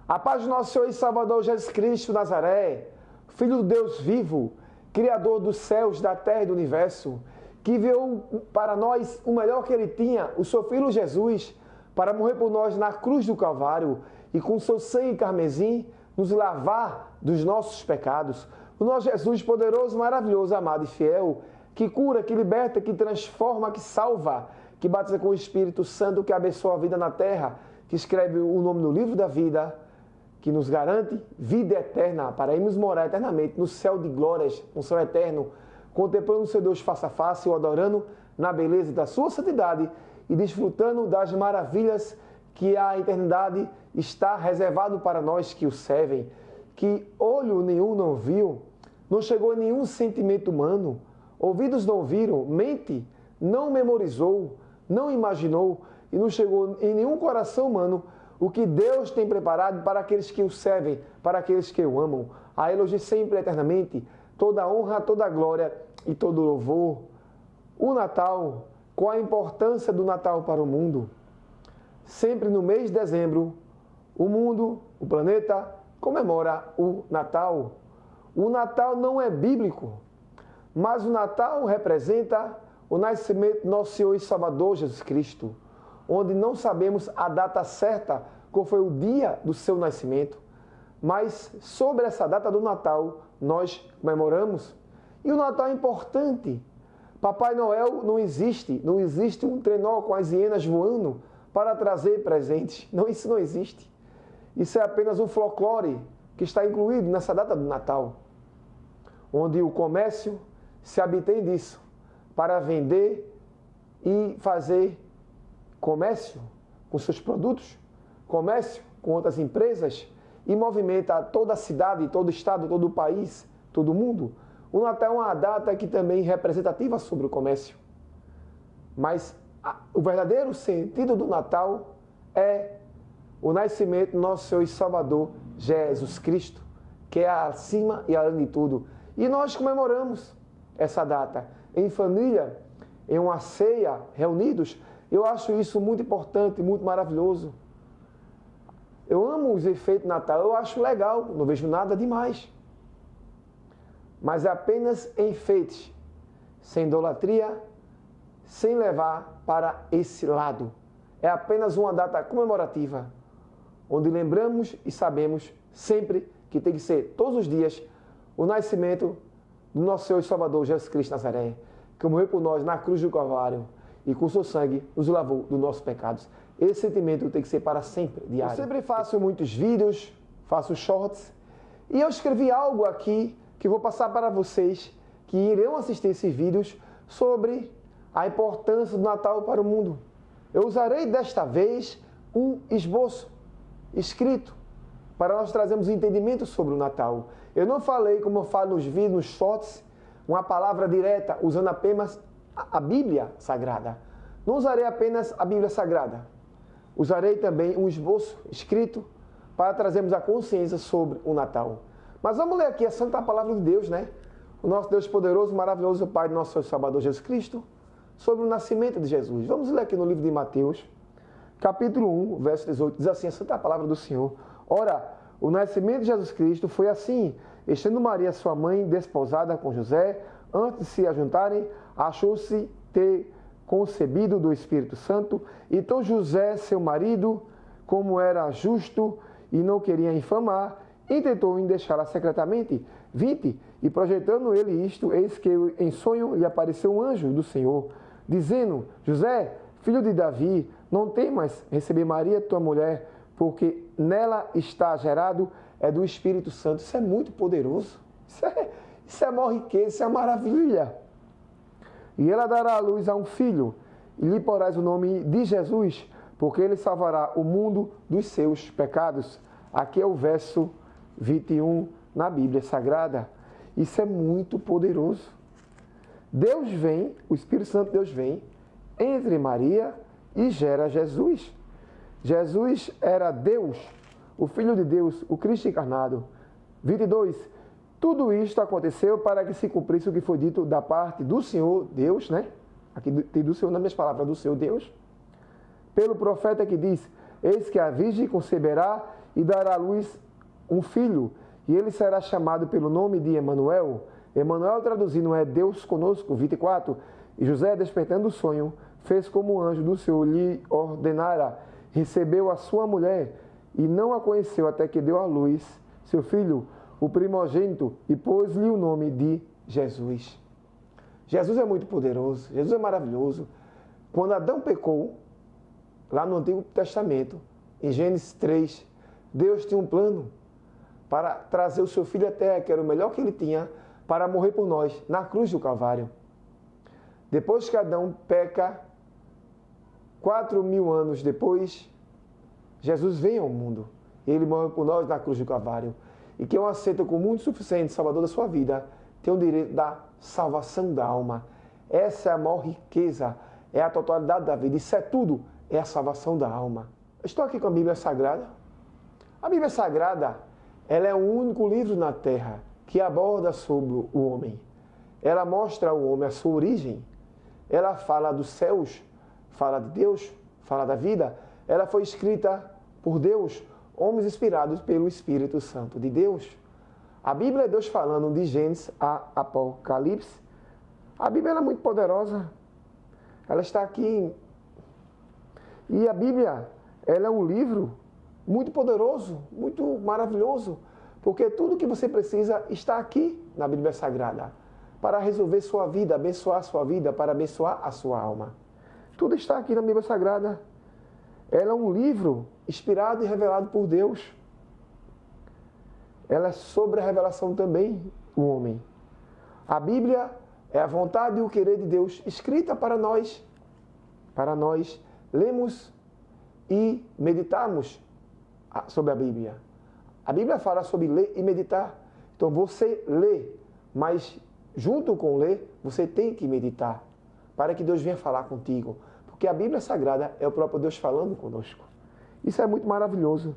A paz do nosso Senhor e Salvador Jesus Cristo Nazaré, Filho do Deus vivo, Criador dos céus, da terra e do universo, que enviou para nós o melhor que Ele tinha, o seu Filho Jesus, para morrer por nós na cruz do Calvário e com seu sangue carmesim nos lavar dos nossos pecados. O nosso Jesus poderoso, maravilhoso, amado e fiel, que cura, que liberta, que transforma, que salva, que batiza com o Espírito Santo, que abençoa a vida na terra, que escreve o nome no livro da vida, que nos garante vida eterna para irmos morar eternamente no céu de glórias, no céu eterno, contemplando o seu Deus face a face, o adorando na beleza da sua santidade e desfrutando das maravilhas que a eternidade está reservado para nós que o servem, que olho nenhum não viu, não chegou a nenhum sentimento humano, ouvidos não ouviram, mente não memorizou, não imaginou e não chegou em nenhum coração humano o que Deus tem preparado para aqueles que o servem, para aqueles que o amam. A Ele hoje sempre eternamente toda a honra, toda a glória e todo o louvor. O Natal, qual a importância do Natal para o mundo? Sempre no mês de dezembro, o mundo, o planeta, comemora o Natal. O Natal não é bíblico, mas o Natal representa o nascimento do nosso Senhor e Salvador Jesus Cristo, onde não sabemos a data certa, qual foi o dia do seu nascimento, mas sobre essa data do Natal nós comemoramos. E o Natal é importante. Papai Noel não existe um trenó com as hienas voando para trazer presentes. Não, isso não existe. Isso é apenas um folclore que está incluído nessa data do Natal, onde o comércio se abstém disso para vender e fazer comércio com seus produtos, comércio com outras empresas e movimenta toda a cidade, todo o estado, todo o país, todo o mundo. O Natal é uma data que também é representativa sobre o comércio. Mas o verdadeiro sentido do Natal é o nascimento do nosso Senhor e Salvador Jesus Cristo, que é acima e além de tudo. E nós comemoramos essa data em família, em uma ceia, reunidos. Eu acho isso muito importante, muito maravilhoso. Eu amo os efeitos de Natal, eu acho legal, não vejo nada demais. Mas é apenas enfeites, sem idolatria, sem levar para esse lado. É apenas uma data comemorativa, onde lembramos e sabemos sempre que tem que ser, todos os dias, o nascimento do nosso Senhor e Salvador Jesus Cristo Nazaré, que morreu por nós na cruz do Calvário e com seu sangue nos lavou dos nossos pecados. Esse sentimento tem que ser para sempre, diário. Eu sempre faço muitos vídeos, faço shorts, e eu escrevi algo aqui que vou passar para vocês que irão assistir esses vídeos sobre a importância do Natal para o mundo. Eu usarei desta vez um esboço escrito para nós trazermos entendimento sobre o Natal. Eu não falei, como eu falo nos vídeos, nos shorts, uma palavra direta, usando apenas a Bíblia Sagrada. Não usarei apenas a Bíblia Sagrada. Usarei também um esboço escrito para trazermos a consciência sobre o Natal. Mas vamos ler aqui a Santa Palavra de Deus, né? O nosso Deus poderoso, maravilhoso, Pai do nosso Senhor Salvador Jesus Cristo, sobre o nascimento de Jesus. Vamos ler aqui no livro de Mateus, capítulo 1, verso 18, diz assim, a Santa Palavra do Senhor. Ora, o nascimento de Jesus Cristo foi assim, estando Maria, sua mãe, desposada com José, antes de se ajuntarem, achou-se ter concebido do Espírito Santo, então José, seu marido, como era justo e não queria infamar, intentou em deixá-la secretamente. 20. E projetando ele isto, eis que em sonho lhe apareceu um anjo do Senhor, dizendo, José, filho de Davi, não temas receber Maria, tua mulher, porque nela está gerado é do Espírito Santo. Isso é muito poderoso. Isso é maior riqueza, isso é maravilha. E ela dará à luz a um filho, e lhe porás o nome de Jesus, porque ele salvará o mundo dos seus pecados. Aqui é o verso 21 na Bíblia Sagrada. Isso é muito poderoso. Deus vem, o Espírito Santo de Deus vem, entre Maria e gera Jesus. Jesus era Deus, o Filho de Deus, o Cristo encarnado. 22. Tudo isto aconteceu para que se cumprisse o que foi dito da parte do Senhor Deus, né? Aqui tem do Senhor nas minhas palavras, do Senhor Deus. Pelo profeta que diz, eis que a virgem conceberá e dará à luz um filho, e ele será chamado pelo nome de Emanuel. Emanuel traduzindo é Deus conosco, 24. E José, despertando o sonho, fez como o anjo do Senhor lhe ordenara, recebeu a sua mulher e não a conheceu até que deu à luz seu filho, o primogênito, e pôs-lhe o nome de Jesus. Jesus é muito poderoso, Jesus é maravilhoso. Quando Adão pecou, lá no Antigo Testamento, em Gênesis 3, Deus tinha um plano para trazer o seu filho à terra, que era o melhor que ele tinha, para morrer por nós, na cruz do Calvário. Depois que Adão peca, 4.000 anos depois, Jesus vem ao mundo. Ele morre por nós na cruz do Calvário. E quem o aceita como muito suficiente, Salvador da sua vida, tem o direito da salvação da alma. Essa é a maior riqueza, é a totalidade da vida. Isso é tudo, é a salvação da alma. Eu estou aqui com a Bíblia Sagrada. A Bíblia Sagrada, ela é o único livro na Terra que aborda sobre o homem. Ela mostra ao homem a sua origem. Ela fala dos céus, fala de Deus, fala da vida. Ela foi escrita por Deus, homens inspirados pelo Espírito Santo de Deus. A Bíblia é Deus falando de Gênesis a Apocalipse. A Bíblia é muito poderosa. Ela está aqui. E a Bíblia, ela é um livro muito poderoso, muito maravilhoso, porque tudo que você precisa está aqui na Bíblia Sagrada, para resolver sua vida, abençoar sua vida, para abençoar a sua alma. Tudo está aqui na Bíblia Sagrada. Ela é um livro inspirado e revelado por Deus. Ela é sobre a revelação também, o homem. A Bíblia é a vontade e o querer de Deus escrita para nós. Para nós lemos e meditarmos sobre a Bíblia. A Bíblia fala sobre ler e meditar. Então você lê, mas junto com ler, você tem que meditar, para que Deus venha falar contigo. Porque a Bíblia Sagrada é o próprio Deus falando conosco. Isso é muito maravilhoso.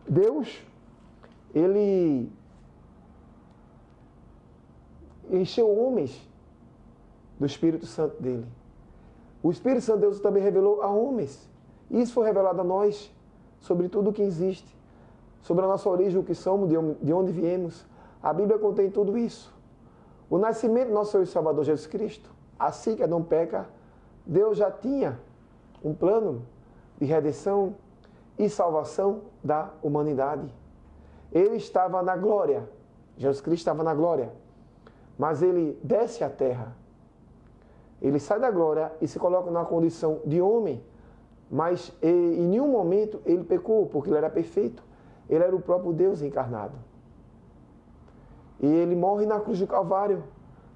Deus, Ele encheu homens do Espírito Santo dele. O Espírito Santo de Deus também revelou a homens. Isso foi revelado a nós, sobre tudo o que existe, sobre a nossa origem, o que somos, de onde viemos. A Bíblia contém tudo isso. O nascimento do nosso Senhor e Salvador Jesus Cristo, assim que Adão peca, Deus já tinha um plano de redenção e salvação da humanidade. Ele estava na glória, Jesus Cristo estava na glória, mas ele desce à terra. Ele sai da glória e se coloca na condição de homem, mas em nenhum momento ele pecou, porque ele era perfeito. Ele era o próprio Deus encarnado. E ele morre na cruz do Calvário,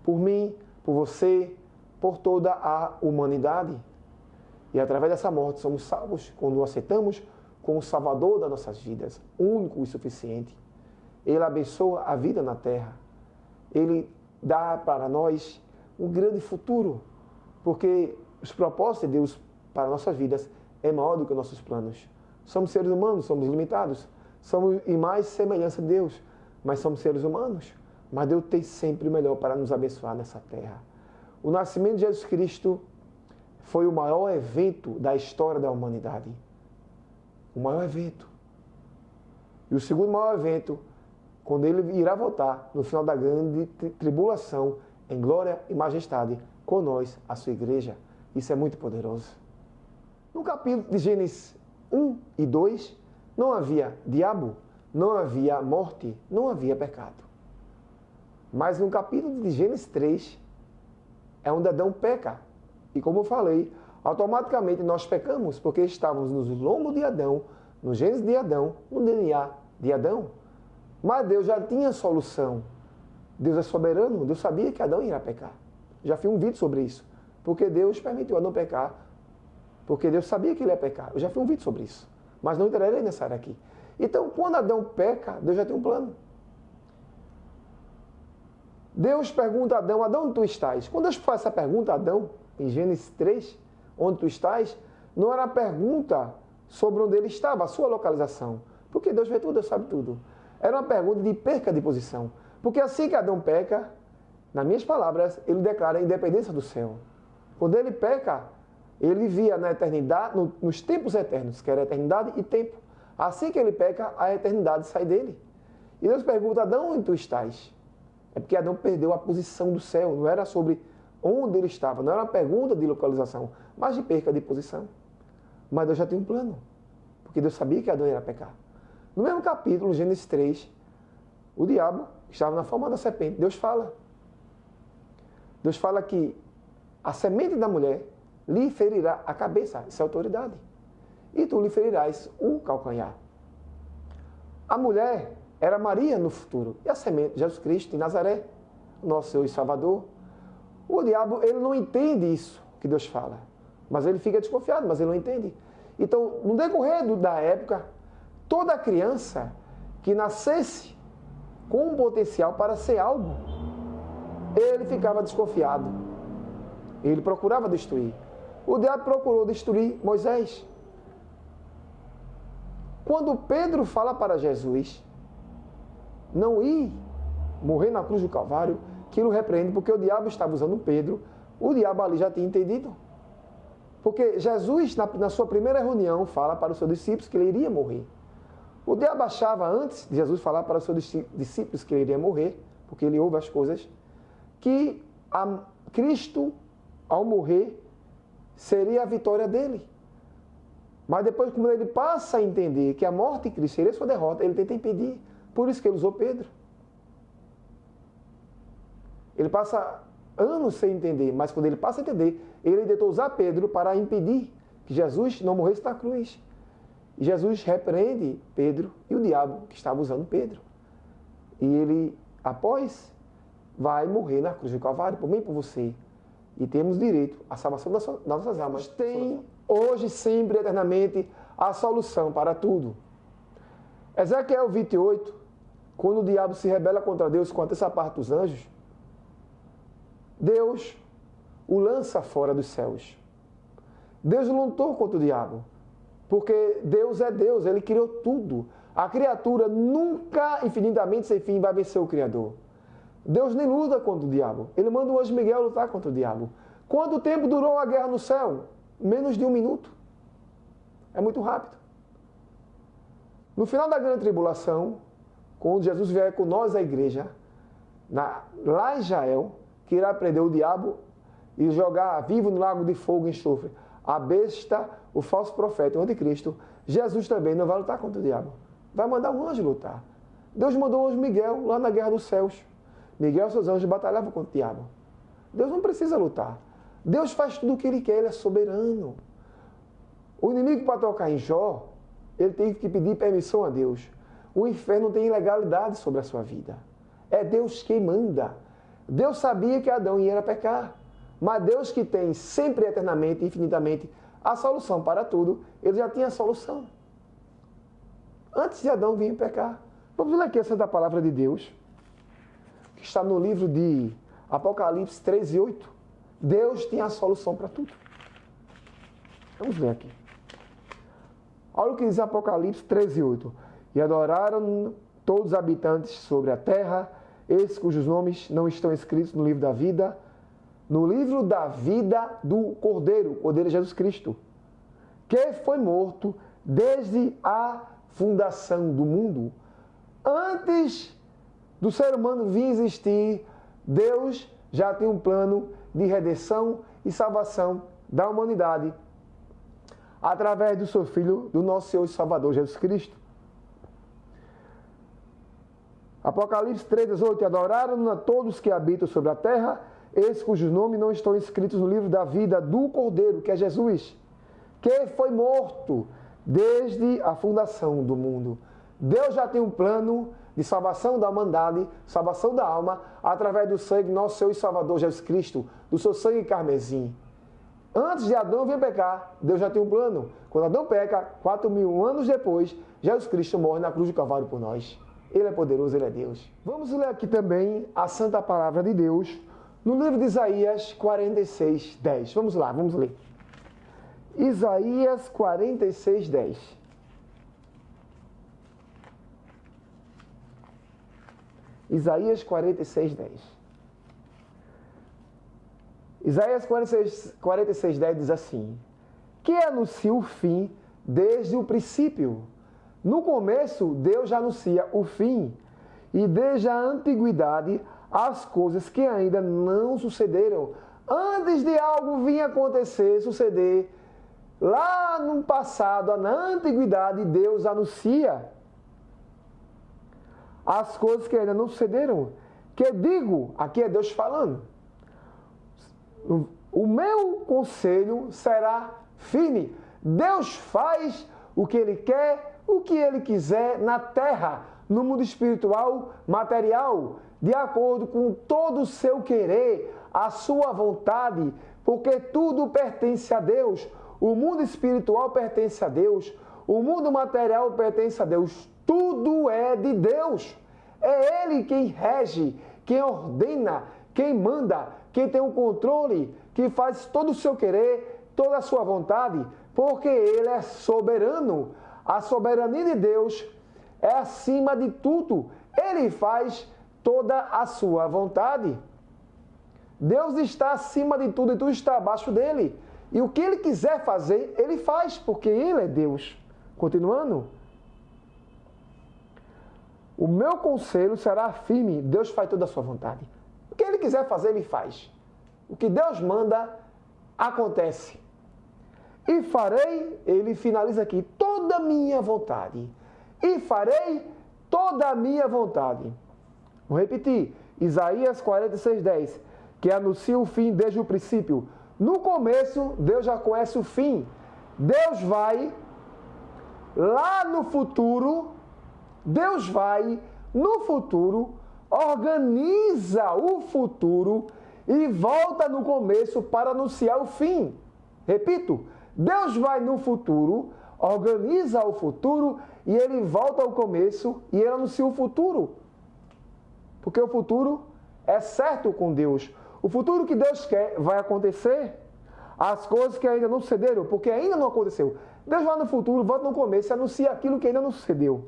por mim, por você, por toda a humanidade. E através dessa morte somos salvos quando o aceitamos como o Salvador das nossas vidas, único e suficiente. Ele abençoa a vida na terra. Ele dá para nós um grande futuro, porque os propósitos de Deus para nossas vidas é maior do que os nossos planos. Somos seres humanos, somos limitados, somos em mais semelhança de Deus, mas somos seres humanos. Mas Deus tem sempre o melhor para nos abençoar nessa terra. O nascimento de Jesus Cristo foi o maior evento da história da humanidade. O maior evento. E o segundo maior evento, quando ele irá voltar no final da grande tribulação, em glória e majestade, com nós, a sua igreja. Isso é muito poderoso. No capítulo de Gênesis 1 e 2, não havia diabo, não havia morte, não havia pecado. Mas no capítulo de Gênesis 3, é onde Adão peca. E como eu falei, automaticamente nós pecamos, porque estávamos nos lombos de Adão, no Gênesis de Adão, no DNA de Adão. Mas Deus já tinha solução. Deus é soberano, Deus sabia que Adão ia pecar. Já fiz um vídeo sobre isso. Porque Deus permitiu Adão pecar, porque Deus sabia que ele ia pecar. Eu já fiz um vídeo sobre isso. Mas não entrarei nessa área aqui. Então, quando Adão peca, Deus já tem um plano. Deus pergunta a Adão, Adão, onde tu estás? Quando Deus faz essa pergunta a Adão, em Gênesis 3, onde tu estás, não era a pergunta sobre onde ele estava, a sua localização. Porque Deus vê tudo, Deus sabe tudo. Era uma pergunta de perca de posição. Porque assim que Adão peca, nas minhas palavras, ele declara a independência do céu. Quando ele peca, ele vivia na eternidade, nos tempos eternos, que era eternidade e tempo. Assim que ele peca, a eternidade sai dele. E Deus pergunta, Adão, onde tu estás? É porque Adão perdeu a posição do céu, não era sobre onde ele estava, não era uma pergunta de localização, mas de perca de posição. Mas Deus já tinha um plano, porque Deus sabia que Adão ia pecar. No mesmo capítulo, Gênesis 3, o diabo, que estava na forma da serpente, Deus fala que a semente da mulher lhe ferirá a cabeça, isso é autoridade. E tu lhe ferirás o calcanhar. A mulher era Maria no futuro, e a semente, Jesus Cristo de Nazaré, nosso Senhor e Salvador. O diabo, ele não entende isso que Deus fala, mas ele fica desconfiado, mas ele não entende. Então, no decorrer da época, toda criança que nascesse com um potencial para ser algo, ele ficava desconfiado. Ele procurava destruir. O diabo procurou destruir Moisés. Quando Pedro fala para Jesus não ir morrer na cruz do Calvário, aquilo repreende, porque o diabo estava usando Pedro, o diabo ali já tinha entendido. Porque Jesus, na sua primeira reunião, fala para os seus discípulos que ele iria morrer. O diabo achava, antes de Jesus falar para os seus discípulos que ele iria morrer, porque ele ouve as coisas, que Cristo, ao morrer, seria a vitória dele. Mas depois, quando ele passa a entender que a morte de Cristo seria sua derrota, ele tenta impedir. Por isso que ele usou Pedro. Ele passa anos sem entender, mas quando ele passa a entender, ele tentou usar Pedro para impedir que Jesus não morresse na cruz. E Jesus repreende Pedro e o diabo que estava usando Pedro. E ele, após, vai morrer na cruz do Calvário, por mim e por você. E temos direito à salvação das nossas almas. Tem hoje, sempre, eternamente, a solução para tudo. Ezequiel 28, quando o diabo se rebela contra Deus com a terça parte dos anjos, Deus o lança fora dos céus. Deus lutou contra o diabo, porque Deus é Deus, Ele criou tudo. A criatura nunca, infinitamente sem fim, vai vencer o Criador. Deus nem luta contra o diabo. Ele manda o anjo Miguel lutar contra o diabo. Quanto tempo durou a guerra no céu? Menos de 1 minuto. É muito rápido. No final da grande tribulação, quando Jesus vier com nós, a igreja, lá em Israel, que irá prender o diabo e jogar vivo no lago de fogo e enxofre a besta, o falso profeta, o anticristo, Jesus também não vai lutar contra o diabo. Vai mandar um anjo lutar. Deus mandou o anjo Miguel lá na guerra dos céus. Miguel e seus anjos batalhavam contra o diabo. Deus não precisa lutar. Deus faz tudo o que Ele quer, Ele é soberano. O inimigo, para tocar em Jó, ele tem que pedir permissão a Deus. O inferno tem ilegalidade sobre a sua vida. É Deus quem manda. Deus sabia que Adão ia pecar. Mas Deus, que tem sempre, eternamente, infinitamente, a solução para tudo, Ele já tinha a solução. Antes de Adão vir pecar. Vamos ler aqui a Santa Palavra de Deus, que está no livro de Apocalipse 13:8. Deus tinha a solução para tudo. Vamos ler aqui. Olha o que diz Apocalipse 13:8. E adoraram todos os habitantes sobre a terra, esses cujos nomes não estão escritos no livro da vida do Cordeiro, o Cordeiro de Jesus Cristo, que foi morto desde a fundação do mundo. Antes do ser humano vir existir, Deus já tem um plano de redenção e salvação da humanidade através do seu Filho, do nosso Senhor e Salvador Jesus Cristo. Apocalipse 13:18. Adoraram a todos que habitam sobre a terra, esses cujos nomes não estão escritos no livro da vida do Cordeiro, que é Jesus, que foi morto desde a fundação do mundo. Deus já tem um plano de salvação da humanidade, salvação da alma, através do sangue do nosso Senhor e Salvador Jesus Cristo, do seu sangue carmesim. Antes de Adão vir pecar, Deus já tem um plano. Quando Adão peca, 4.000 anos depois, Jesus Cristo morre na cruz do Calvário por nós. Ele é poderoso, Ele é Deus. Vamos ler aqui também a Santa Palavra de Deus, no livro de Isaías 46:10. Vamos lá, vamos ler. Isaías 46:10. Isaías 46:10. Isaías 46:10 diz assim: que anuncia o fim desde o princípio, No começo, Deus já anuncia o fim. E desde a antiguidade, as coisas que ainda não sucederam. Antes de algo vir acontecer, suceder, lá no passado, na antiguidade, Deus anuncia as coisas que ainda não sucederam. Que digo, aqui é Deus falando. O meu conselho será firme. Deus faz o que Ele quer, o que Ele quiser na terra, no mundo espiritual, material, de acordo com todo o seu querer, a sua vontade, porque tudo pertence a Deus. O mundo espiritual pertence a Deus, o mundo material pertence a Deus. Tudo é de Deus. É Ele quem rege, quem ordena, quem manda, quem tem o controle, que faz todo o seu querer, toda a sua vontade, porque Ele é soberano. A soberania de Deus é acima de tudo. Ele faz toda a sua vontade. Deus está acima de tudo e tudo está abaixo dele. E o que Ele quiser fazer, Ele faz, porque Ele é Deus. Continuando. O meu conselho será firme. Deus faz toda a sua vontade. O que Ele quiser fazer, Ele faz. O que Deus manda, acontece. E farei, ele finaliza aqui, toda a minha vontade. E farei toda a minha vontade. Vou repetir. Isaías 46:10, que anuncia o fim desde o princípio. No começo, Deus já conhece o fim. Deus vai lá no futuro, Deus vai no futuro, organiza o futuro e volta no começo para anunciar o fim. Repito, Deus vai no futuro, organiza o futuro e Ele volta ao começo e Ele anuncia o futuro. Porque o futuro é certo com Deus. O futuro que Deus quer vai acontecer. As coisas que ainda não sucederam, porque ainda não aconteceu. Deus vai no futuro, volta no começo e anuncia aquilo que ainda não sucedeu.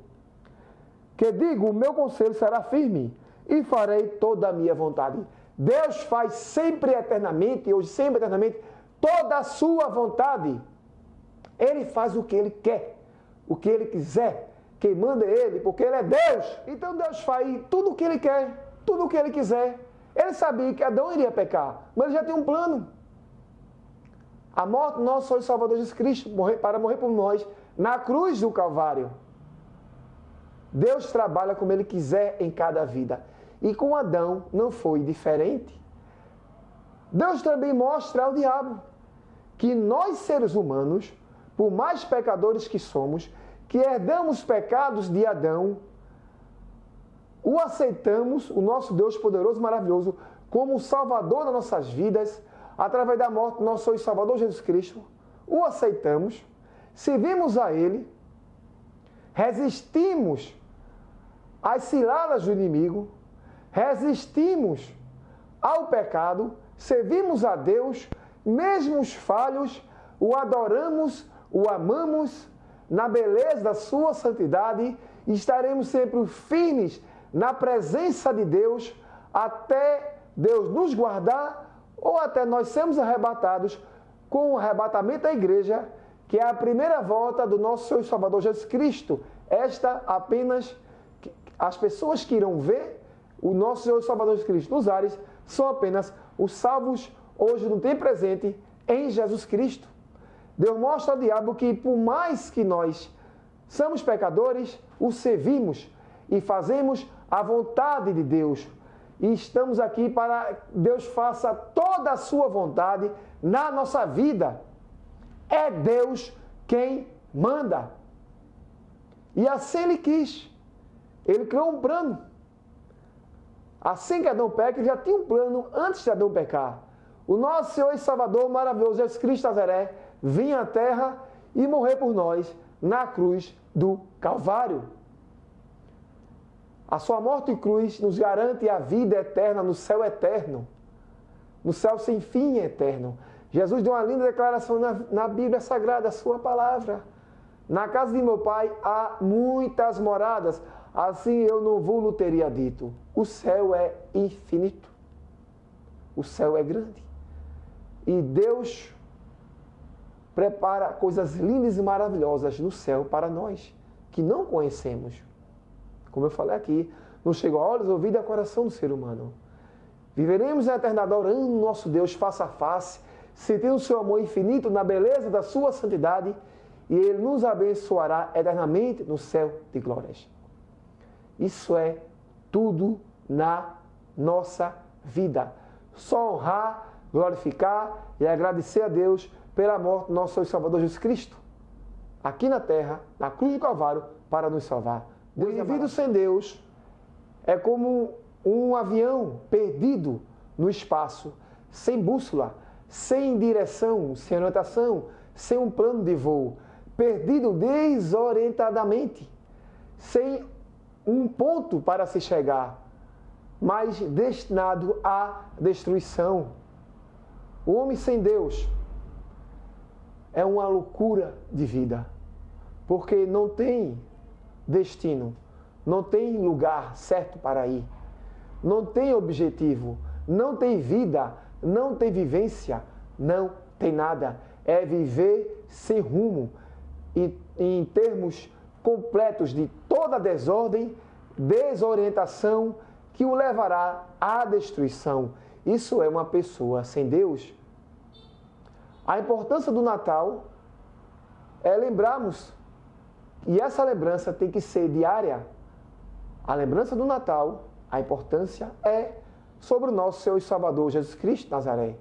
Que digo, o meu conselho será firme e farei toda a minha vontade. Deus faz sempre eternamente, hoje sempre eternamente, toda a sua vontade. Ele faz o que Ele quer, o que Ele quiser. Quem manda é Ele, porque Ele é Deus. Então Deus faz tudo o que Ele quer, tudo o que Ele quiser. Ele sabia que Adão iria pecar, mas Ele já tem um plano. A morte do nosso Senhor e Salvador Jesus Cristo, para morrer por nós, na cruz do Calvário. Deus trabalha como Ele quiser em cada vida. E com Adão não foi diferente. Deus também mostra ao diabo que nós, seres humanos, por mais pecadores que somos, que herdamos pecados de Adão, o aceitamos, o nosso Deus poderoso e maravilhoso, como o Salvador das nossas vidas, através da morte do nosso Senhor e Salvador Jesus Cristo, o aceitamos, servimos a Ele, resistimos às ciladas do inimigo, resistimos ao pecado, servimos a Deus, mesmo os falhos, o adoramos, o amamos na beleza da sua santidade e estaremos sempre firmes na presença de Deus até Deus nos guardar ou até nós sermos arrebatados com o arrebatamento da igreja, que é a primeira volta do nosso Senhor e Salvador Jesus Cristo. Esta apenas, as pessoas que irão ver o nosso Senhor e Salvador Jesus Cristo nos ares são apenas os salvos hoje no tempo presente em Jesus Cristo. Deus mostra ao diabo que por mais que nós somos pecadores, o servimos e fazemos a vontade de Deus. E estamos aqui para que Deus faça toda a sua vontade na nossa vida. É Deus quem manda. E assim Ele quis. Ele criou um plano. Assim que Adão peca, Ele já tinha um plano antes de Adão pecar. O nosso Senhor e Salvador maravilhoso, Jesus Cristo Nazaré, vinha à terra e morrer por nós na cruz do Calvário. A sua morte e cruz nos garante a vida eterna no céu eterno. No céu sem fim eterno. Jesus deu uma linda declaração na Bíblia Sagrada, a sua palavra. Na casa de meu Pai há muitas moradas, assim eu não vos teria dito. O céu é infinito. O céu é grande. E Deus prepara coisas lindas e maravilhosas no céu para nós, que não conhecemos. Como eu falei aqui, não chega a olhos, ouvidos e a coração do ser humano. Viveremos a eternidade adorando nosso Deus face a face, sentindo o seu amor infinito na beleza da sua santidade, e Ele nos abençoará eternamente no céu de glórias. Isso é tudo na nossa vida. Só honrar, glorificar e agradecer a Deus pela morte do nosso Senhor e Salvador Jesus Cristo, aqui na terra, na cruz do Calvário, para nos salvar. O indivíduo sem Deus é como um avião perdido no espaço, sem bússola, sem direção, sem orientação, sem um plano de voo, perdido desorientadamente, sem um ponto para se chegar, mas destinado à destruição. O homem sem Deus é uma loucura de vida, porque não tem destino, não tem lugar certo para ir, não tem objetivo, não tem vida, não tem vivência, não tem nada. É viver sem rumo, em termos completos de toda desordem, desorientação, que o levará à destruição. Isso é uma pessoa sem Deus. A importância do Natal é lembrarmos, e essa lembrança tem que ser diária. A lembrança do Natal, a importância é sobre o nosso Senhor e Salvador Jesus Cristo de Nazaré.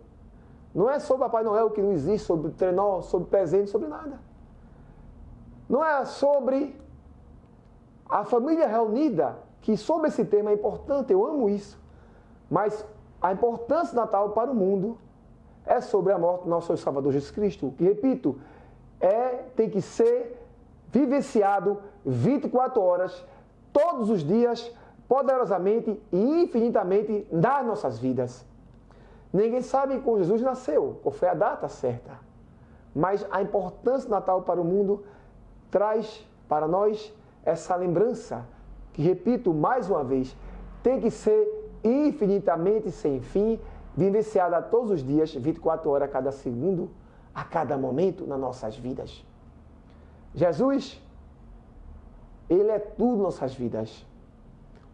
Não é sobre Papai Noel que não existe, sobre trenó, sobre presente, sobre nada. Não é sobre a família reunida, que sobre esse tema é importante, eu amo isso. Mas a importância do Natal para o mundo é sobre a morte do nosso Senhor e Salvador Jesus Cristo, que, repito, tem que ser vivenciado 24 horas, todos os dias, poderosamente e infinitamente nas nossas vidas. Ninguém sabe quando Jesus nasceu, qual foi a data certa. Mas a importância do Natal para o mundo traz para nós essa lembrança, que, repito mais uma vez, tem que ser infinitamente sem fim, vivenciada todos os dias, 24 horas a cada segundo, a cada momento nas nossas vidas. Jesus, Ele é tudo nas nossas vidas.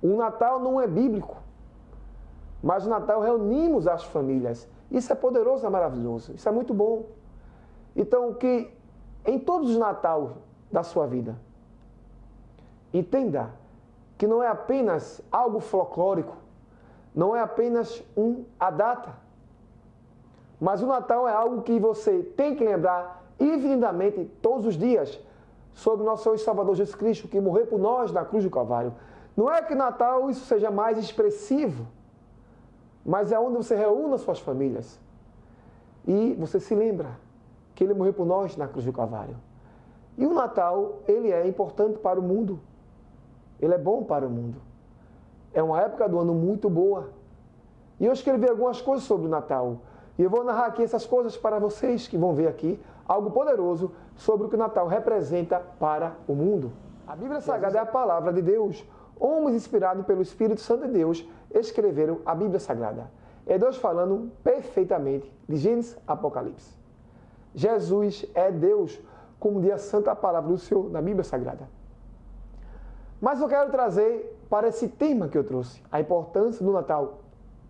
O Natal não é bíblico, mas no Natal reunimos as famílias. Isso é poderoso, é maravilhoso, isso é muito bom. Então, que em todos os Natal da sua vida, entenda que não é apenas algo folclórico, não é apenas a data, mas o Natal é algo que você tem que lembrar infinitamente todos os dias sobre nosso Senhor e Salvador Jesus Cristo, que morreu por nós na cruz do Calvário. Não é que Natal isso seja mais expressivo, mas é onde você reúne as suas famílias e você se lembra que Ele morreu por nós na cruz do Calvário. E o Natal, ele é importante para o mundo. Ele é bom para o mundo. É uma época do ano muito boa. E eu escrevi algumas coisas sobre o Natal. E eu vou narrar aqui essas coisas para vocês que vão ver aqui algo poderoso sobre o que o Natal representa para o mundo. A Bíblia Sagrada é a palavra de Deus. Homens inspirados pelo Espírito Santo de Deus escreveram a Bíblia Sagrada. É Deus falando perfeitamente de Gênesis a Apocalipse. Jesus é Deus, como diz a santa palavra do Senhor na Bíblia Sagrada. Mas eu quero trazer para esse tema que eu trouxe, a importância do Natal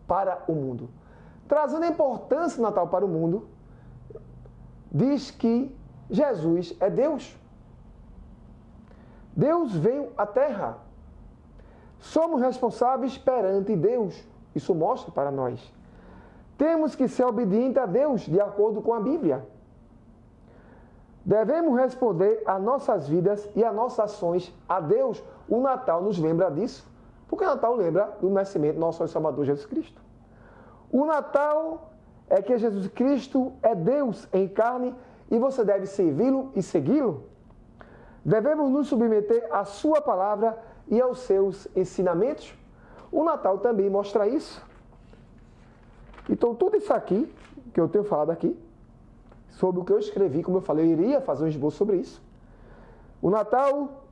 para o mundo. Trazendo a importância do Natal para o mundo, diz que Jesus é Deus. Deus veio à Terra. Somos responsáveis perante Deus. Isso mostra para nós. Temos que ser obedientes a Deus, de acordo com a Bíblia. Devemos responder a nossas vidas e a nossas ações a Deus. O Natal nos lembra disso, porque o Natal lembra do nascimento do nosso Senhor e Salvador Jesus Cristo. O Natal é que Jesus Cristo é Deus em carne e você deve servi-lo e segui-lo. Devemos nos submeter à sua palavra e aos seus ensinamentos. O Natal também mostra isso. Então, tudo isso aqui, que eu tenho falado aqui, sobre o que eu escrevi, como eu falei, eu iria fazer um esboço sobre isso. O Natal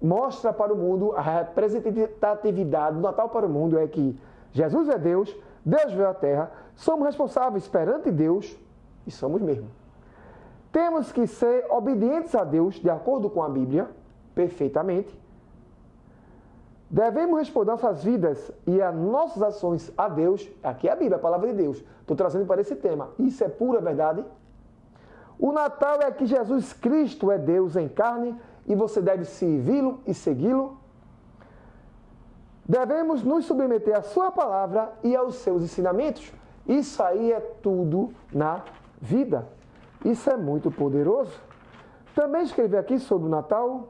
mostra para o mundo, a representatividade do Natal para o mundo é que Jesus é Deus, Deus veio à Terra, somos responsáveis perante Deus, e somos mesmo. Temos que ser obedientes a Deus, de acordo com a Bíblia, perfeitamente. Devemos responder nossas vidas e as nossas ações a Deus. Aqui é a Bíblia, a palavra de Deus. Estou trazendo para esse tema. Isso é pura verdade. O Natal é que Jesus Cristo é Deus em carne e você deve servi-lo e segui-lo. Devemos nos submeter à sua palavra e aos seus ensinamentos. Isso aí é tudo na vida. Isso é muito poderoso. Também escrevi aqui sobre o Natal.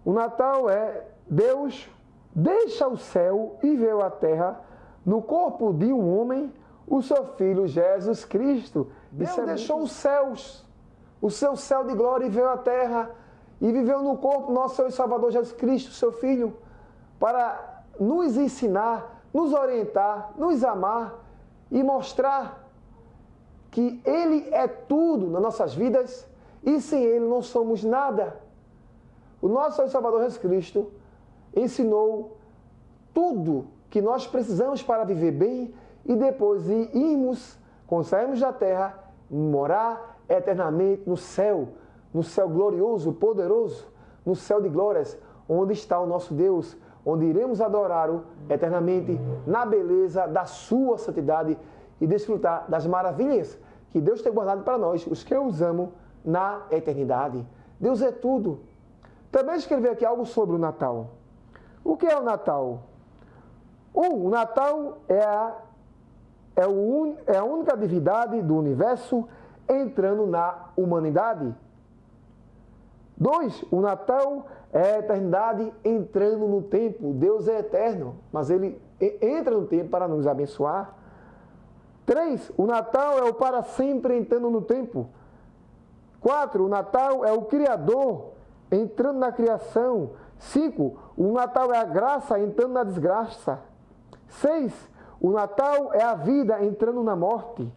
O Natal é Deus deixa o céu e veio à terra no corpo de um homem, o seu Filho Jesus Cristo. Deus deixou os céus, o seu céu de glória e veio à terra e viveu no corpo nosso Senhor e Salvador Jesus Cristo, seu Filho, para nos ensinar, nos orientar, nos amar e mostrar que Ele é tudo nas nossas vidas e sem Ele não somos nada. O nosso Senhor e Salvador Jesus Cristo ensinou tudo que nós precisamos para viver bem e depois irmos, quando sairmos da terra, morar eternamente no céu glorioso, poderoso, no céu de glórias, onde está o nosso Deus, onde iremos adorá-lo eternamente na beleza da sua santidade e desfrutar das maravilhas que Deus tem guardado para nós, os que os amam, na eternidade. Deus é tudo. Também escrevi aqui algo sobre o Natal. O que é o Natal? O Natal é a única divindade do universo entrando na humanidade. 2. O Natal é a eternidade entrando no tempo. Deus é eterno, mas Ele entra no tempo para nos abençoar. 3. O Natal é o para sempre entrando no tempo. 4. O Natal é o Criador entrando na criação. 5. O Natal é a graça entrando na desgraça. 6. O Natal é a vida entrando na morte.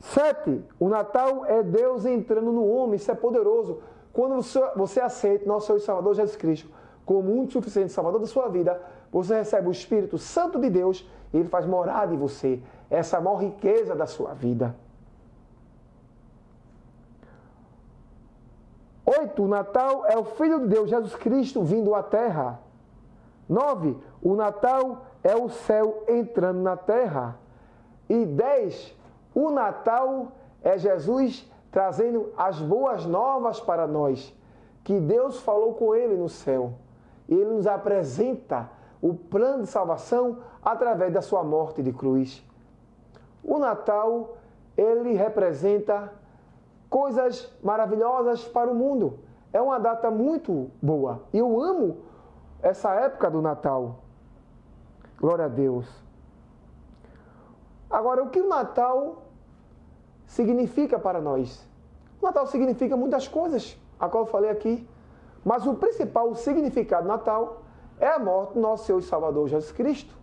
7. O Natal é Deus entrando no homem. Isso é poderoso. Quando você aceita nosso Senhor e Salvador Jesus Cristo como único e suficiente Salvador da sua vida, você recebe o Espírito Santo de Deus e Ele faz morada em você. Essa é a maior riqueza da sua vida. 8. O Natal é o Filho de Deus, Jesus Cristo, vindo à terra. 9. O Natal é o céu entrando na terra. E 10. O Natal é Jesus trazendo as boas novas para nós, que Deus falou com Ele no céu. E Ele nos apresenta o plano de salvação através da sua morte de cruz. O Natal, ele representa coisas maravilhosas para o mundo. É uma data muito boa. E eu amo essa época do Natal. Glória a Deus. Agora, o que o Natal significa para nós? O Natal significa muitas coisas, a qual eu falei aqui. Mas o principal significado do Natal é a morte do nosso Senhor e Salvador Jesus Cristo,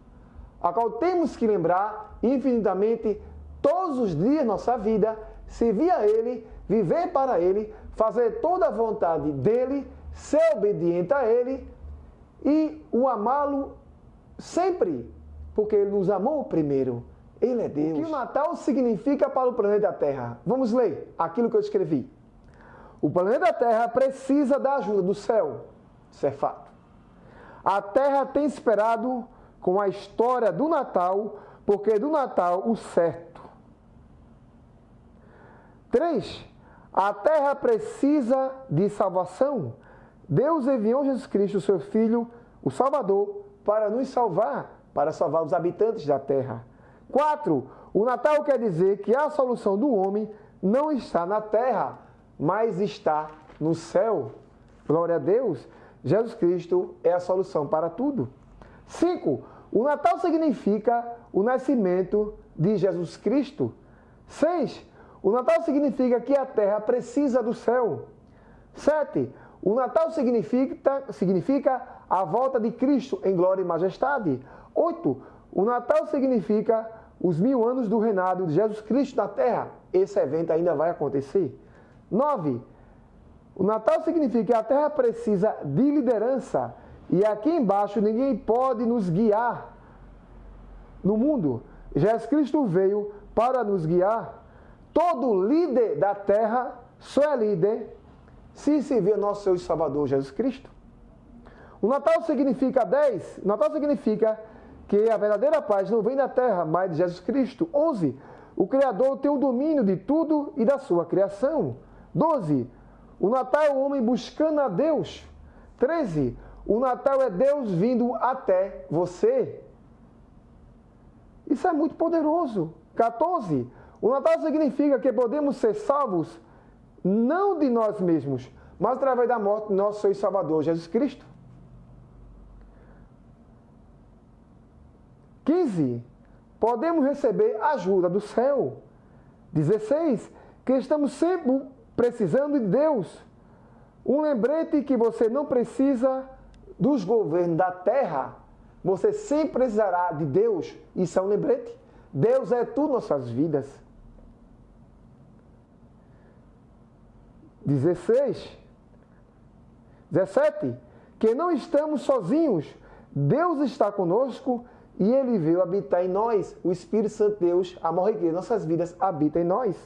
a qual temos que lembrar infinitamente todos os dias da nossa vida, servir a Ele, viver para Ele, fazer toda a vontade dEle, ser obediente a Ele e o amá-lo sempre, porque Ele nos amou primeiro. Ele é Deus. O que o Natal significa para o planeta Terra? Vamos ler aquilo que eu escrevi. O planeta Terra precisa da ajuda do céu. Isso é fato. A Terra tem esperado com a história do Natal, porque do Natal o certo. 3. A Terra precisa de salvação. Deus enviou Jesus Cristo, seu Filho, o Salvador, para nos salvar, para salvar os habitantes da Terra. 4. O Natal quer dizer que a solução do homem não está na Terra, mas está no céu. Glória a Deus. Jesus Cristo é a solução para tudo. 5. O Natal significa o nascimento de Jesus Cristo. 6. O Natal significa que a terra precisa do céu. 7. O Natal significa a volta de Cristo em glória e majestade. 8. O Natal significa os 1000 anos do reinado de Jesus Cristo na terra. Esse evento ainda vai acontecer. 9. O Natal significa que a terra precisa de liderança. E aqui embaixo ninguém pode nos guiar no mundo. Jesus Cristo veio para nos guiar. Todo líder da terra só é líder se servir ao nosso Senhor e Salvador Jesus Cristo. O Natal significa 10. O Natal significa que a verdadeira paz não vem da terra, mas de Jesus Cristo. 11. O Criador tem o domínio de tudo e da sua criação. 12. O Natal é o homem buscando a Deus. 13. O Natal é Deus vindo até você. Isso é muito poderoso. 14. O Natal significa que podemos ser salvos não de nós mesmos, mas através da morte do nosso Senhor e Salvador Jesus Cristo. 15. Podemos receber ajuda do céu. 16. Que estamos sempre precisando de Deus. Um lembrete que você não precisa dos governos da terra. Você sempre precisará de Deus. Isso é um lembrete. Deus é tudo nas nossas vidas. 16. 17. Que não estamos sozinhos. Deus está conosco e Ele veio habitar em nós. O Espírito Santo de Deus, a maior riqueza de nossas vidas, habita em nós.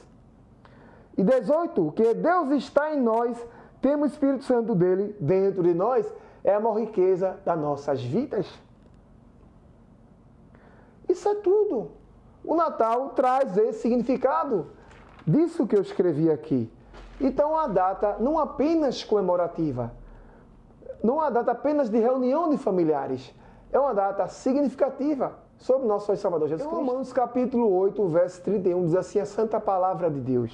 E 18. Que Deus está em nós, temos o Espírito Santo dele dentro de nós, é a maior riqueza das nossas vidas. Isso é tudo. O Natal traz esse significado disso que eu escrevi aqui. Então, a data não apenas comemorativa, não é uma data apenas de reunião de familiares, é uma data significativa sobre nosso Senhor e Salvador Jesus Cristo. Romanos capítulo 8, verso 31, diz assim, a santa palavra de Deus.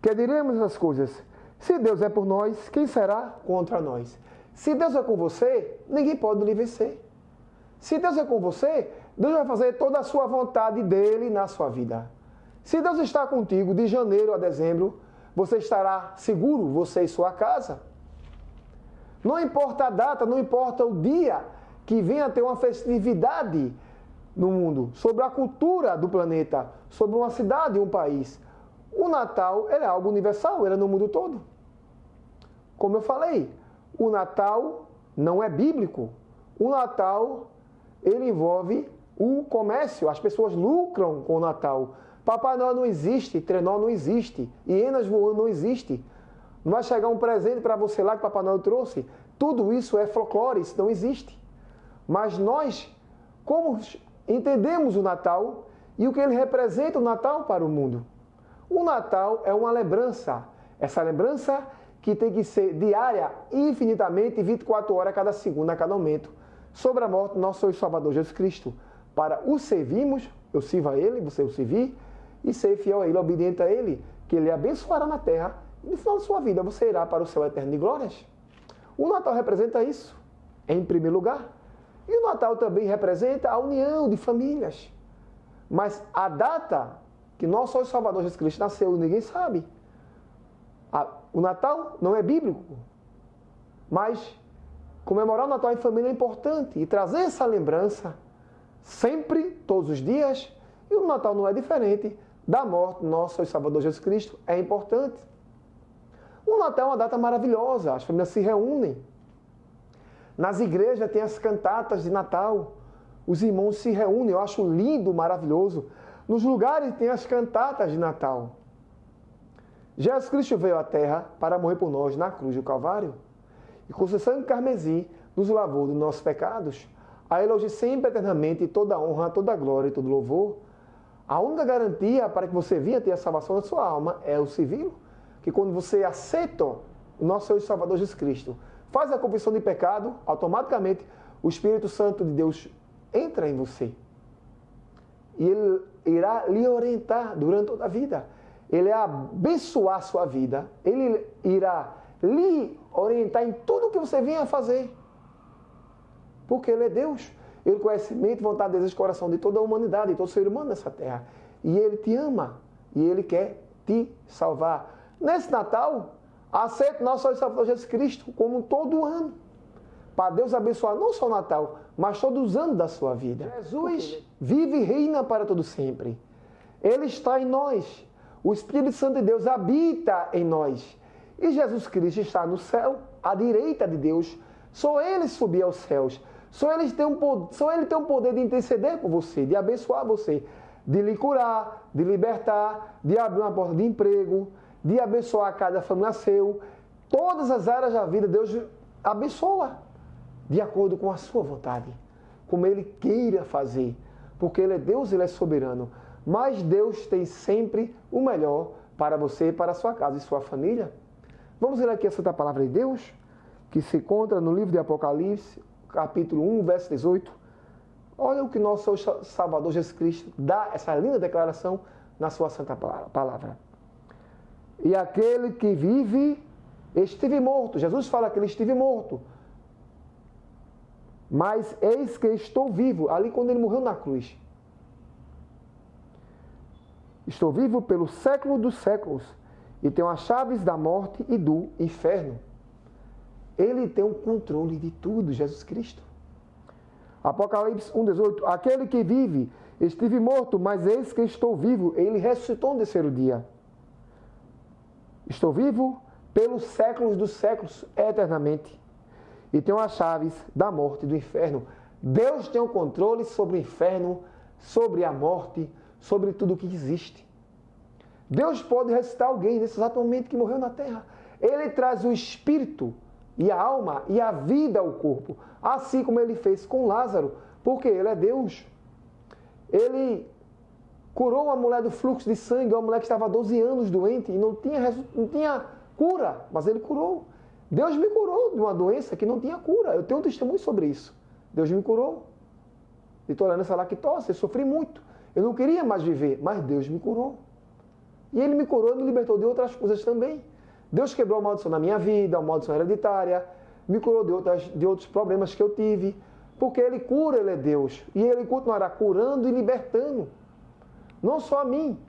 Que diremos as coisas, se Deus é por nós, quem será contra nós? Se Deus é com você, ninguém pode lhe vencer. Se Deus é com você, Deus vai fazer toda a sua vontade dele na sua vida. Se Deus está contigo de janeiro a dezembro, você estará seguro, você e sua casa. Não importa a data, não importa o dia que venha a ter uma festividade no mundo, sobre a cultura do planeta, sobre uma cidade, um país. O Natal ele é algo universal, ele é no mundo todo. Como eu falei, o Natal não é bíblico. O Natal, ele envolve o comércio, as pessoas lucram com o Natal. Papai Noel não existe, trenó não existe, hienas voando não existe. Não vai chegar um presente para você lá que Papai Noel trouxe. Tudo isso é folclore, isso não existe. Mas nós, como entendemos o Natal e o que ele representa o Natal para o mundo? O Natal é uma lembrança. Essa lembrança que tem que ser diária, infinitamente, 24 horas, a cada segundo, a cada momento, sobre a morte do nosso Senhor e Salvador Jesus Cristo. Para o servirmos, eu sirvo a Ele, você o servir, e ser fiel a Ele, obediente a Ele, que Ele abençoará na terra, e no final da sua vida você irá para o céu eterno de glórias. O Natal representa isso, em primeiro lugar. E o Natal também representa a união de famílias. Mas a data que nosso Senhor e Salvador Jesus Cristo nasceu, ninguém sabe. O Natal não é bíblico. Mas comemorar o Natal em família é importante. E trazer essa lembrança sempre, todos os dias. E o Natal não é diferente da morte do nosso Senhor e Salvador Jesus Cristo. É importante. O Natal é uma data maravilhosa. As famílias se reúnem. Nas igrejas tem as cantatas de Natal. Os irmãos se reúnem. Eu acho lindo, maravilhoso. Nos lugares tem as cantatas de Natal. Jesus Cristo veio à terra para morrer por nós na cruz do Calvário. E com seu sangue carmesim nos lavou dos nossos pecados. A Ele hoje sempre eternamente toda a honra, toda a glória e todo louvor. A única garantia para que você venha ter a salvação da sua alma é o civil. Que quando você aceita o nosso Senhor e Salvador Jesus Cristo, faz a confissão de pecado, automaticamente o Espírito Santo de Deus entra em você. E Ele irá lhe orientar durante toda a vida. Ele irá abençoar a sua vida. Ele irá lhe orientar em tudo que você venha a fazer. Porque Ele é Deus. Ele conhece mente, vontade, desejo e coração de toda a humanidade, de todo ser humano nessa terra. E Ele te ama. E Ele quer te salvar. Nesse Natal, aceite nosso Senhor e Salvador Jesus Cristo como todo ano. Para Deus abençoar não só o Natal, mas todos os anos da sua vida. Jesus vive e reina para todo sempre. Ele está em nós. O Espírito Santo de Deus habita em nós. E Jesus Cristo está no céu, à direita de Deus. Só Ele subir aos céus. Só Ele tem o poder de interceder por você, de abençoar você, de lhe curar, de libertar, de abrir uma porta de emprego, de abençoar cada família seu, Todas as áreas da vida Deus abençoa de acordo com a sua vontade, como Ele queira fazer, porque Ele é Deus, Ele é soberano. Mas Deus tem sempre o melhor para você, para a sua casa e sua família. Vamos ler aqui a Santa Palavra de Deus, que se encontra no livro de Apocalipse, capítulo 1, verso 18. Olha o que nosso Salvador Jesus Cristo dá, essa linda declaração na sua Santa Palavra. E aquele que vive esteve morto. Jesus fala que ele esteve morto. Mas eis que estou vivo. Ali quando ele morreu na cruz. Estou vivo pelo século dos séculos. E tenho as chaves da morte e do inferno. Ele tem o controle de tudo, Jesus Cristo. Apocalipse 1,18. Aquele que vive, estive morto, mas eis que estou vivo. Ele ressuscitou no terceiro dia. Estou vivo pelos séculos dos séculos, eternamente. E tenho as chaves da morte e do inferno. Deus tem o controle sobre o inferno, sobre a morte, sobre tudo o que existe. Deus pode ressuscitar alguém nesse exato momento que morreu na terra. Ele traz o espírito e a alma e a vida ao corpo, assim como ele fez com Lázaro, porque ele é Deus. Ele curou uma mulher do fluxo de sangue, uma mulher que estava há 12 anos doente e não tinha cura, mas ele curou. Deus me curou de uma doença que não tinha cura. Eu tenho um testemunho sobre isso. Deus me curou de intolerância à lactose, eu sofri muito. Eu não queria mais viver, mas Deus me curou. E Ele me curou e me libertou de outras coisas também. Deus quebrou a maldição na minha vida, a maldição hereditária, me curou de outros problemas que eu tive, porque Ele cura, Ele é Deus. E Ele continuará curando e libertando. Não só a mim,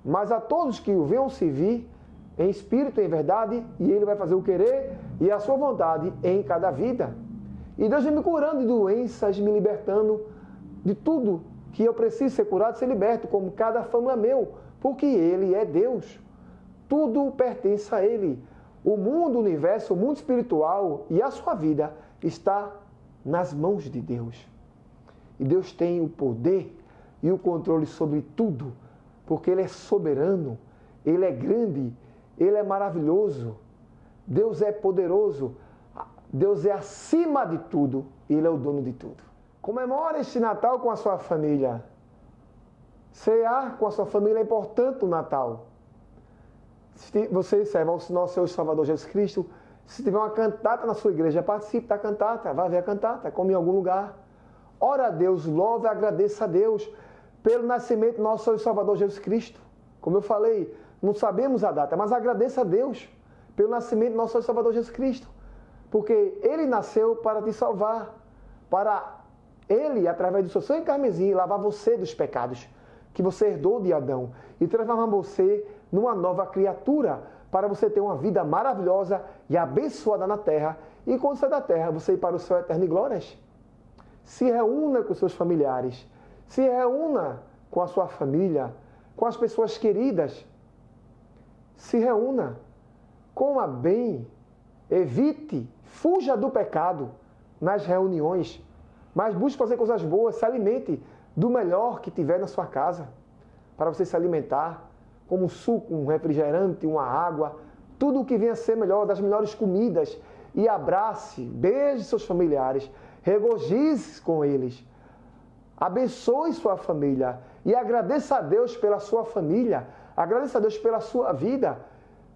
mas a todos que o venham servir em espírito, em verdade, e Ele vai fazer o querer e a sua vontade em cada vida. E Deus vem me curando de doenças, me libertando de tudo que eu preciso ser curado, ser liberto, como cada fama é meu, porque Ele é Deus. Tudo pertence a Ele. O mundo, o universo, o mundo espiritual e a sua vida está nas mãos de Deus. E Deus tem o poder e o controle sobre tudo, porque Ele é soberano, Ele é grande, Ele é maravilhoso, Deus é poderoso, Deus é acima de tudo, Ele é o dono de tudo. Comemore este Natal com a sua família. Cear com a sua família é importante o Natal. Se você serve ao nosso Senhor Salvador Jesus Cristo, se tiver uma cantata na sua igreja, participe da cantata, vá ver a cantata, come em algum lugar. Ora a Deus, louve e agradeça a Deus pelo nascimento do nosso Senhor Salvador Jesus Cristo. Como eu falei, não sabemos a data, mas agradeça a Deus pelo nascimento do nosso Senhor Salvador Jesus Cristo. Porque Ele nasceu para te salvar, para Ele, através do seu sangue carmesim, lavar você dos pecados que você herdou de Adão e transformar você numa nova criatura, para você ter uma vida maravilhosa e abençoada na terra, e quando sair da terra, você ir para o céu eterno em glórias. Se reúna com seus familiares, se reúna com a sua família, com as pessoas queridas, se reúna, coma bem, evite, fuja do pecado nas reuniões, mas busque fazer coisas boas, se alimente do melhor que tiver na sua casa, para você se alimentar, como um suco, um refrigerante, uma água, tudo o que venha a ser melhor, das melhores comidas, e abrace, beije seus familiares, regozije-se com eles, abençoe sua família e agradeça a Deus pela sua família, agradeça a Deus pela sua vida,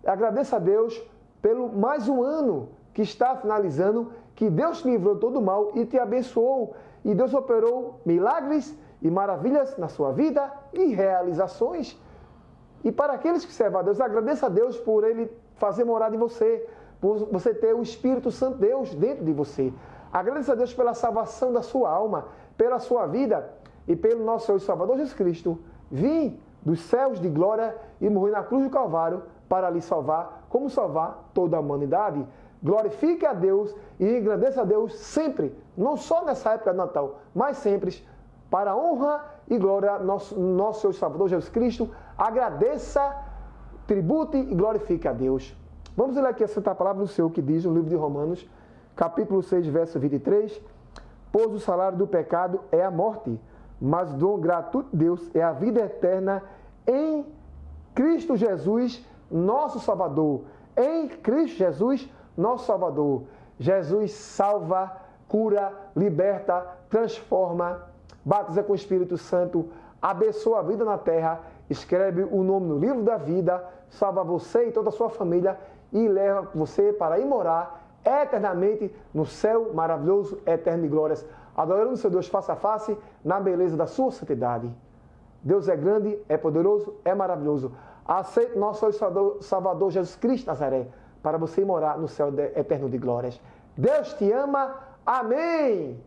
agradeça a Deus pelo mais um ano que está finalizando, que Deus te livrou de todo o mal e te abençoou, e Deus operou milagres e maravilhas na sua vida e realizações. E para aqueles que servem a Deus, agradeça a Deus por Ele fazer morada em você, por você ter o Espírito Santo de Deus dentro de você. Agradeça a Deus pela salvação da sua alma, pela sua vida e pelo nosso Senhor e Salvador Jesus Cristo. Vim dos céus de glória e morri na cruz do Calvário para lhe salvar, como salvar toda a humanidade. Glorifique a Deus e engrandeça a Deus sempre, não só nessa época de Natal, mas sempre, para a honra e glória do nosso Senhor e Salvador Jesus Cristo. Agradeça, tribute e glorifique a Deus. Vamos ler aqui a Santa Palavra do Senhor, que diz no livro de Romanos, capítulo 6, verso 23, pois o salário do pecado é a morte, mas o dom gratuito de Deus é a vida eterna em Cristo Jesus, nosso Salvador. Em Cristo Jesus, nosso Salvador. Jesus salva, cura, liberta, transforma, batiza com o Espírito Santo, abençoa a vida na terra, escreve o nome no livro da vida, salva você e toda a sua família e leva você para ir morar eternamente no céu maravilhoso, eterno de glórias, adorando o seu Deus face a face, na beleza da sua santidade. Deus é grande, é poderoso, é maravilhoso. Aceite nosso Salvador Jesus Cristo Nazaré, para você ir morar no céu eterno de glórias. Deus te ama. Amém!